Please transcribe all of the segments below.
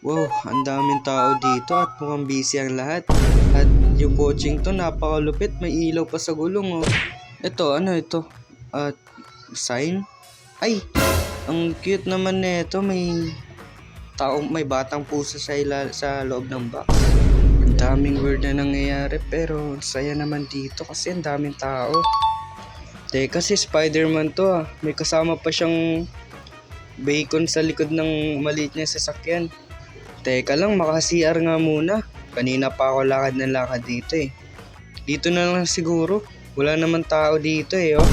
Wow, ang daming tao dito at mukhang busy ang lahat. At yung coaching to napakalupit, may ilaw pa sa gulong oh. Ito, ano ito? At sign? Ay, ang cute naman nito, may batang pusa sa loob ng box. Ang daming weird na nangyayari pero saya naman dito kasi ang daming tao. Teka, si Spider-Man to ah. May kasama pa siyang bacon sa likod ng maliit niya sasakyan. Teka lang, maka-CR nga muna. Kanina pa ako lakad na lakad dito eh. Dito na lang siguro. Wala naman tao dito eh oh.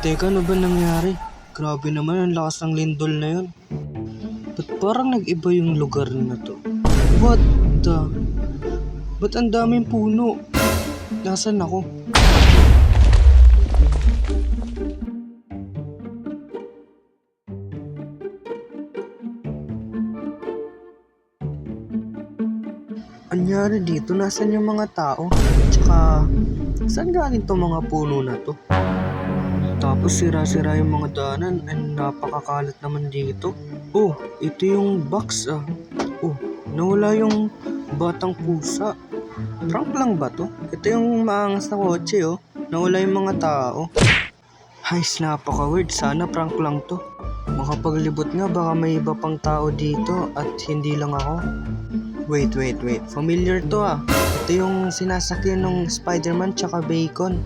Teka, ano ba nangyari? Grabe naman, ang lakas ng lindol na yun. Ba't parang nag-iba yung lugar na to? What the? Ba't ang daming puno? Nasaan ako? Anyari dito? Nasaan yung mga tao? Tsaka, saan galing tong mga puno na to? Tapos sira-sira yung mga daanan and napakakalat naman dito. Oh, ito yung box ah. Oh, nawala yung batang pusa. Prank lang ba to? Ito yung maangas na kotse oh. Nawala yung mga tao. Hays, napaka-weird. Sana prank lang to. Makapaglibot nga, baka may iba pang tao dito at hindi lang ako. Wait. Familiar to ah. Ito yung sinasakyan ng Spider-Man tsaka Bacon.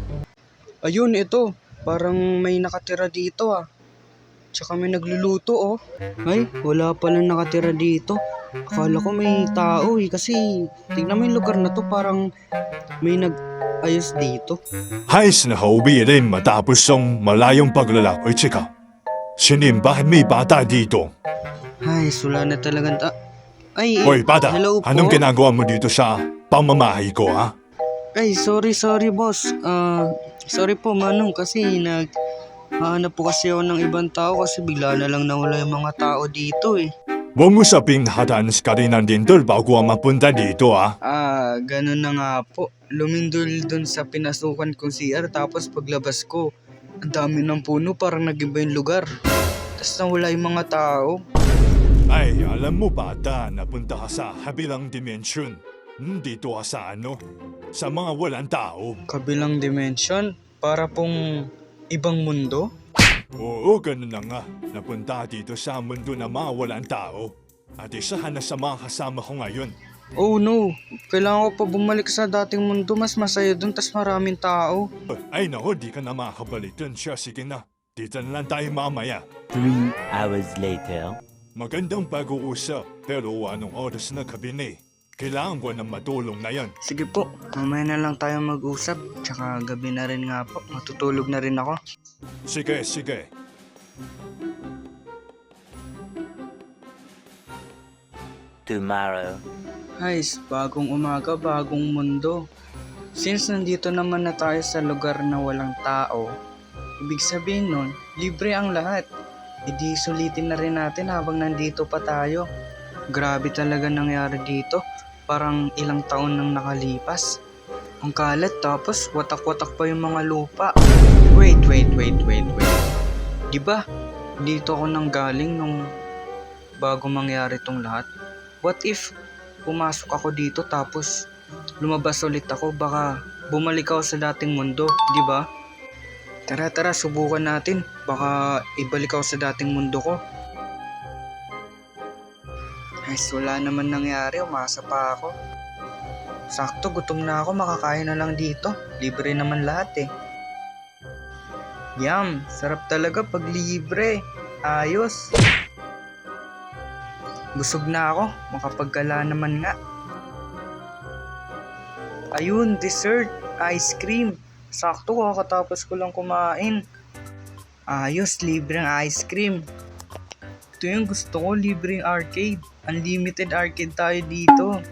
Ayun, ito. Parang may nakatira dito ah. Tsaka may nagluluto oh. Ay, wala palang nakatira dito. Akala ko may tao eh. Kasi tignan mo yung lugar na to, parang may nag-ayos dito. Hays na haubi rin matapos ang malayong paglalakbay, chika. Sinim, bakit may bata dito? Ay, wala na talagang Ay, Hoy, bata, hello po. anong ginagawa mo dito sa pamamahay ko, ha? Ay, sorry boss. Sorry po Manong kasi naghahanap po kasi ako ng ibang tao kasi bigla na lang nawala yung mga tao dito eh. Huwag mo sabing hatanas ka rin ng dindol bago ang mapunta dito, ha? Ganun na nga po. Lumindol dun sa pinasukan kong CR tapos paglabas ko, ang dami ng puno parang nag-iba yung lugar. Tapos nawala yung mga tao. Ay, alam mo bata, napunta ka sa kabilang dimension. Dito ka sa sa mga walang tao. Kabilang dimension? Para pong ibang mundo? Oo, ganun na nga. Napunta dito sa mundo na mga walang tao. At isa ka na sa mga kasama ko ngayon. Oh no, kailangan ko pa bumalik sa dating mundo. Mas masaya dun, tas maraming tao. Ay nako, di ka na makakabalik dun siya. Sige na, dito na lang tayo mamaya. 3 hours later. Magandang pag-uusap, pero anong oras na kabini? Kailangan ko ng matulong na yan. Sige po, mamaya na lang tayo mag-usap. Tsaka gabi na rin nga po, matutulog na rin ako. Sige. Tomorrow. Guys, bagong umaga, bagong mundo. Since nandito naman na tayo sa lugar na walang tao, ibig sabihin nun, libre ang lahat. Idi sulitin na rin natin habang nandito pa tayo. Grabe talaga nangyari dito. Parang ilang taon nang nakalipas. Ang kalat tapos watak-watak pa yung mga lupa. Wait. Diba? Dito ako nang galing nung bago mangyari tong lahat. What if pumasok ako dito tapos lumabas ulit ako, baka bumalik ako sa dating mundo, diba? Tara, subukan natin. Baka ibalik ako sa dating mundo ko. Ay, wala naman nangyari. Umasa pa ako. Sakto, gutom na ako. Makakain na lang dito. Libre naman lahat eh. Yum! Sarap talaga pag libre. Ayos. Busog na ako. Makapagkala naman nga. Ayun, dessert. Ice cream. Sakto, kakatapos ko lang kumain. Ayos, libre ang ice cream. Ito yung gusto ko, libreng arcade. Unlimited arcade tayo dito.